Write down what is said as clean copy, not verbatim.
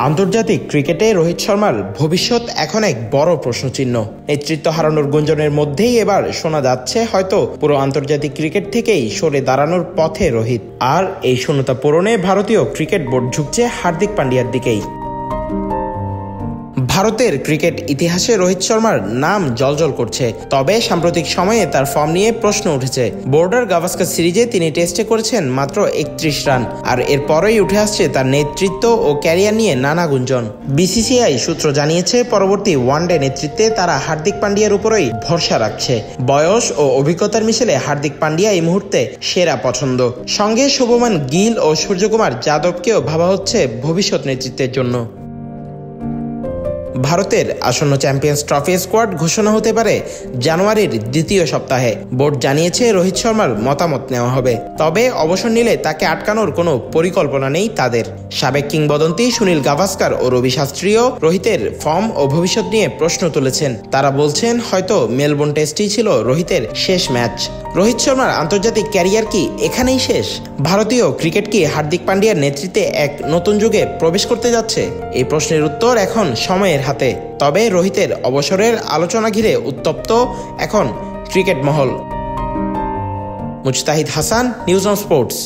আন্তর্জাতিক ক্রিকেটে রোহিত শর্মার ভবিষ্যৎ এখন এক বড় প্রশ্নচিহ্ন। নেতৃত্ব হারানোর গুঞ্জনের মধ্যেই এবার শোনা যাচ্ছে হয়তো পুরো আন্তর্জাতিক ক্রিকেট থেকেই সরে দাঁড়ানোর পথে রোহিত। আর এই শূন্যতা পূরণে ভারতীয় ক্রিকেট বোর্ড ঝুঁকছে হার্দিক পান্ডিয়ার দিকেই। ভারতের ক্রিকেট ইতিহাসে রোহিত শর্মার নাম জ্বলজ্বল করছে, তবে সাম্প্রতিক সময়ে তার ফর্ম নিয়ে প্রশ্ন উঠেছে। বর্ডার গাভাস্কার সিরিজে তিনি টেস্টে করেছেন মাত্র 31 রান, আর এরপরেই উঠে আসছে তার নেতৃত্ব ও ক্যারিয়ার নিয়ে নানা গুঞ্জন। বিসিসিআই সূত্র জানিয়েছে, পরবর্তী ওয়ানডে নেতৃত্বে তারা হার্দিক পান্ডিয়ার উপরেই ভরসা রাখছে। বয়স ও অভিজ্ঞতার মিশেলে হার্দিক পান্ডিয়া এই মুহূর্তে সেরা পছন্দ। সঙ্গে শুভমান গিল ও সূর্যকুমার যাদবকেও ভাবা হচ্ছে ভবিষ্যৎ নেতৃত্বের জন্য। ভারতের আসন্ন চ্যাম্পিয়ন্স ট্রফি স্কোয়াড ঘোষণা হতে পারে জানুয়ারির দ্বিতীয় সপ্তাহে। বোর্ড জানিয়েছে রোহিত শর্মার মতামত নেওয়া হবে, তবে অবসর নিলে তাকে আটকানোর কোনো পরিকল্পনা নেই তাদের। সাবেক কিংবদন্তি সুনীল গাভাস্কার ও রবি শাস্ত্রীও রোহিতের ফর্ম ও ভবিষ্যৎ নিয়ে প্রশ্ন তুলেছেন। তারা বলছেন হয়তো মেলবোর্ন টেস্টই ছিল রোহিতের শেষ ম্যাচ। রোহিত শর্মার আন্তর্জাতিক ক্যারিয়ার কি এখানেই শেষ? ভারতীয় ক্রিকেট কি হার্দিক পান্ডিয়ার নেতৃত্বে এক নতুন যুগে প্রবেশ করতে যাচ্ছে? এই প্রশ্নের উত্তর এখন সময়ের হাতে। তবে রোহিতের অবসরের আলোচনা ঘিরে উত্তপ্ত এখন cricket Mahal. মুজতাহিদ Hasan, news on sports.